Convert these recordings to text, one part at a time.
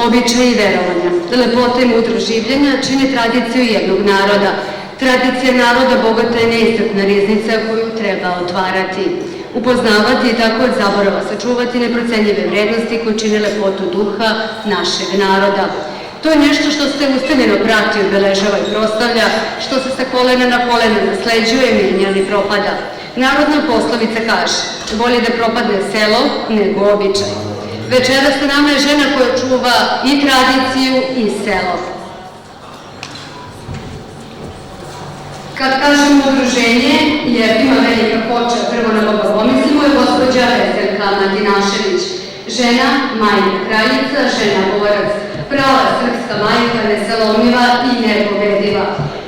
običaje i verovanja. Lepota i mudrost življenja čine tradiciju jednog naroda. Tradicija naroda bogata je neiscrpna riznica koju treba otvarati, upoznavati i tako od zaborava sačuvati neprocenjive vrednosti koje čine lepotu duha našeg naroda. To je nešto što se ustaljeno prati, obeležava i proslavlja, što se sa kolena na kolena nasleđuje, menja ili propada. Narodna poslovica kaže, bolje da propadne selo nego običaj. Večeras sa nama je žena koja čuva i tradiciju i selo. Kad kažemo udruženje, Jefima Velika Hoča, prvo na Boga pomislimo, je gospođa Veselka Matinašević. Žena, majka kraljica, žena borac, prava srpska majka, nesalomljiva i nepobediva.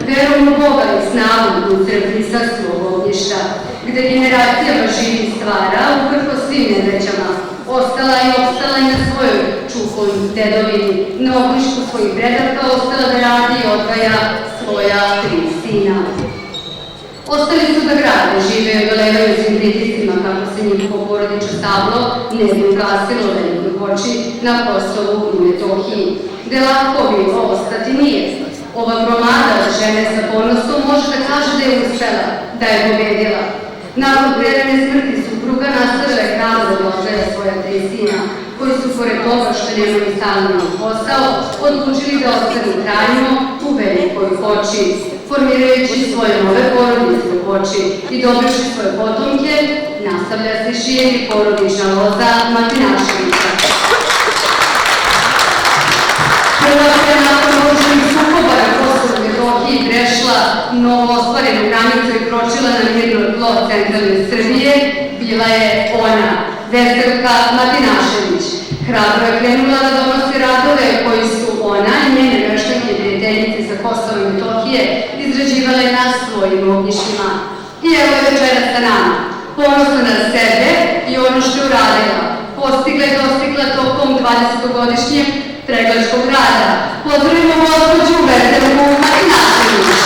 Verom u Boga i snagom u crkvi sa svog ognjišta, gde generacijama živi i stvara, uprko svim nedaćama, ostala i opstala na svojoj čukoj dedovini, na ognjištu svojih predaka, ostala da radi i odgaja svoja 3 sina. Ostali su da grade, žive i odolevaju svim pritiscima kako se njihovo porodično stablo ne bi ugasilo Velikoj Hoči na Kosovu i Metohiji, gde lako bi ostati nije. Ova gromada žene sa ponosom može da kaže da je uspela, da je pobedila. Nakon prerane smrti supruga nastavila je hrabro da odgaja svoja 3 sina, koji su pored toga što nemaju stalni posao, odlučili da ostanu trajno u Velikoj Hoči, formirajući svoje nove porodice u Hoči i dobivši svoje potomke, nastavlja se širi porodična loza Matinaševića. Hrvatska je nakon oružanih sukoba na Kosovu i Metohiji prešla novo ostvarenu granicu i kročila na mirno tlo centralne Srbije, bila je ona, Veselka Matinašević. Hrabro je krenula da donosi radove koji su ona i njene meštanke i prijateljice sa Kosova i Metohije izrađivale na svojim ognjištima. I evo je večera sa nama, ponosna na sebe i ono što je uradila, postigla i dostigla tokom 20-godišnjeg treglačkog rada. Pozdravimo gospođu Veselku Matinašević.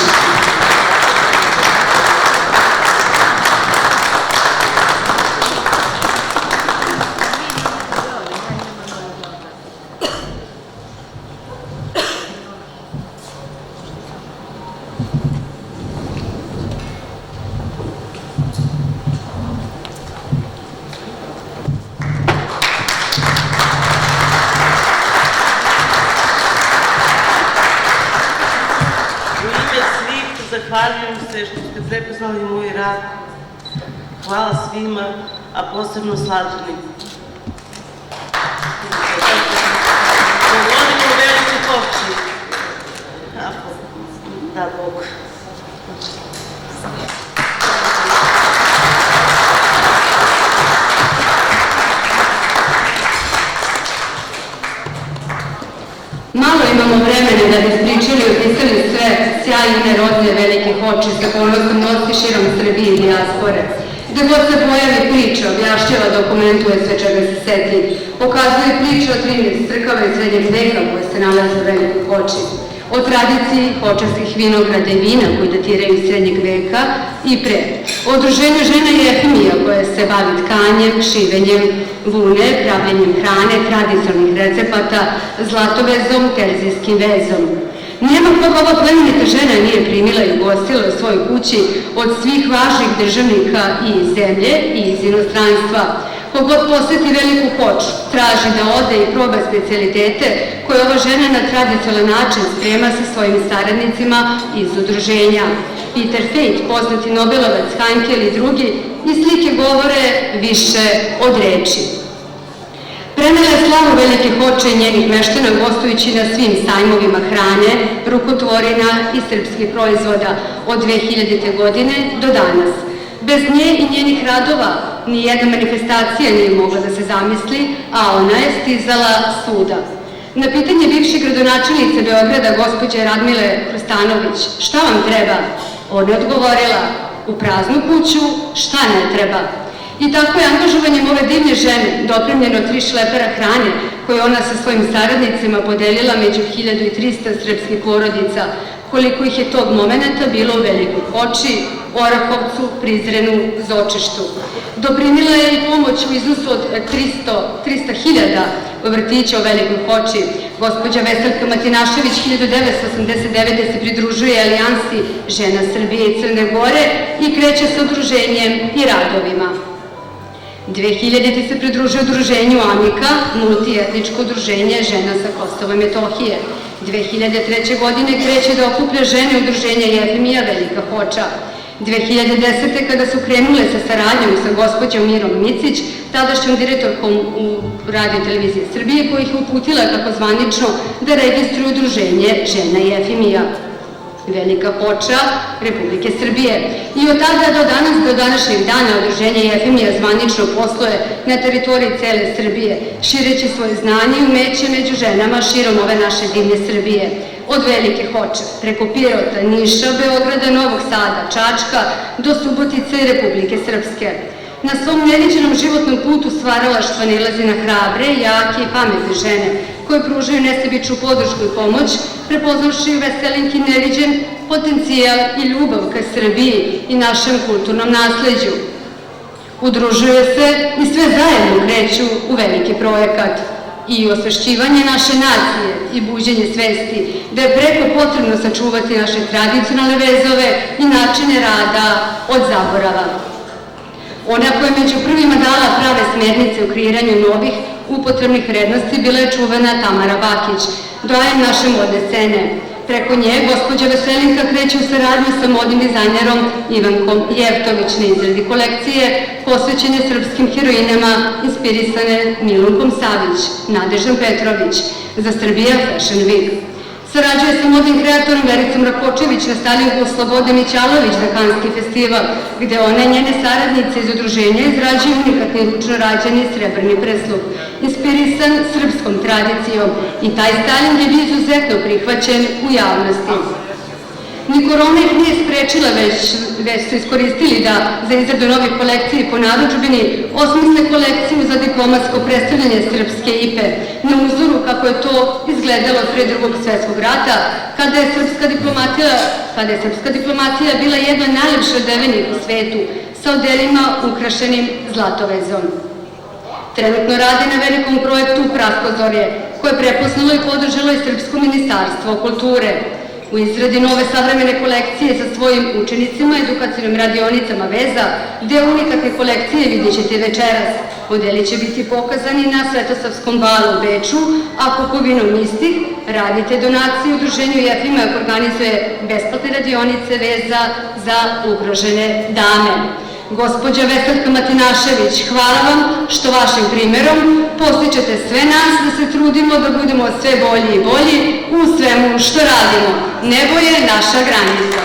Zahvaljujem se što ste prepoznali moj rad. Hvala svima, a posebno Slađani. Govorimo o Velikoj Hoči. Ako da Bog. Malo imamo vremena da bi ispričali i opisali sve sjajne rodne Velike Hoči sa ponosom nosi širom Srbije i dijaspore. Gde god se pojavi priča, objašnjava, dokumentuje sve čega se seti. Pokazuje priča o 13 crkava iz srednjeg veka koje se nalaze u Velikoj Hoči. O tradiciji hočarskih vinograda i vina koji datiraju iz srednjeg veka i pre. O udruženju žena Jefimija koje se bavi tkanjem, šivenjem vune, pravljenjem hrane, tradicionalnih recepata, zlatovezom, terzijskim vezom. Nijednog koga ova plemenita žena nije primila i ugostila u svojoj kući od svih važnih državnika i iz zemlje i iz inostranstva. Kogod poseti Veliku Hoču, traži da ode i proba specijalitete koje ova žena na tradicionalan način sprema sa svojim saradnicima iz udruženja. Peter Fate, poznati Nobelovac, Hankel i drugi, i slike govore više od reči. Prenela je slavu Velike Hoče i njenih meštana gostujući na svim sajmovima hrane, rukotvorina i srpskih proizvoda od 2000. godine do danas. Bez nje i njenih radova nijedna manifestacija nije mogla da se zamisli, a ona je stizala svuda. Na pitanje bivše gradonačelnice Beograda, gospođe Radmile Krstanović, šta vam treba? Ona je odgovorila, u praznu kuću šta ne treba? I tako je angažovanjem ove divne žene dopremljeno 3 šlepera hrane koje ona sa svojim saradnicima podelila među 1300 srpskih porodica, koliko ih je tog momenta bilo u Velikoj Hoči, Orahovcu, Prizrenu, Zočištu. Doprinila je i pomoć u iznosu od 300.000 vrtića u Velikoj Hoči. Gospođa Veselka Matinašević 1989. se pridružuje Alijansi žena Srbije i Crne Gore i kreće sa udruženjem i radovima. 2000. se pridružuje udruženju Amika, multietničko udruženje žena sa Kosova i Metohije. 2003. godine kreće da okuplja žene udruženja Jefimija Velika Hoča. 2010. kada su krenule sa saradnjom sa gospođom Mirom Micić, tadašnjom direktorkom u Radio televizije Srbije, koja ih je uputila kako zvanično da registruju udruženje žena Jefimija Velika Hoča Republike Srbije. I od tada do danas, do današnjeg dana, udruženje Jefimija zvanično posluje na teritoriji cele Srbije, šireći svoje znanje i umeće među ženama širom ove naše divne Srbije. Od Velike Hoče, preko Pirota, Niša, Beograda, Novog Sada, Čačka, do Subotice i Republike Srpske. Na svom neviđenom životnom putu stvaralaštva nailazi na hrabre, jake i pametne žene, koje pružaju nesebičnu podršku i pomoć, prepoznavši u Veselinki neviđen potencijal i ljubav ka Srbiji i našem kulturnom nasleđu. Udružuju se i sve zajedno kreću u veliki projekat i osvešćivanje naše nacije i buđenje svesti da je preko potrebno sačuvati naše tradicionalne vezove i načine rada od zaborava. Ona koja je među prvima dala prave smernice u kreiranju novih upotrebnih vrednosti bila je čuvena Tamara Bakić, doajen naše modne scene. Preko nje gospođa Veselinka kreće u saradnju sa modnim dizajnerom Ivankom Jevtović na izradi kolekcije posvećene srpskim heroinama inspirisane Milunkom Savić, Nadeždom Petrović za Srbija Fashion Week. Sarađuje sa modnim kreatorom Vericom Rakočević na stylingu Slobode Mićalović za Kanski festival, gde ona i njene saradnice iz udruženja izrađuju unikatni ručno rađeni srebrni presluk, inspirisan srpskom tradicijom, i taj styling je bio izuzetno prihvaćen u javnosti. Ni korona ih nije sprečila, već su iskoristili da za izradu novih kolekcije po narudžbini osmisle kolekciju za diplomatsko predstavljanje srpske IPE na uzoru kako je to izgledalo pre Drugog svetskog rata, kada je srpska diplomatija bila jedna od najlepše odevenih u svetu, sa odelima ukrašenim zlatovezom. Trenutno rade na velikom projektu Praskozorje, koje je prepoznalo i podržalo i Srpsko ministarstvo kulture. U izradi nove savremene kolekcije sa svojim učenicima, edukacijnim radionicama veza, gde unikatne kolekcije vidjet ćete večeras. Modeli će biti pokazani na Svetosavskom balu u Beču, a kupovinom istih radite donacije udruženju Jefima koje organizuje besplatne radionice veza za ugrožene dame. Gospođa Veselka Matinašević, hvala vam što vašim primerom postičete sve nas da se trudimo da budemo sve bolji i bolji u svemu što radimo. Nebo je naša granica.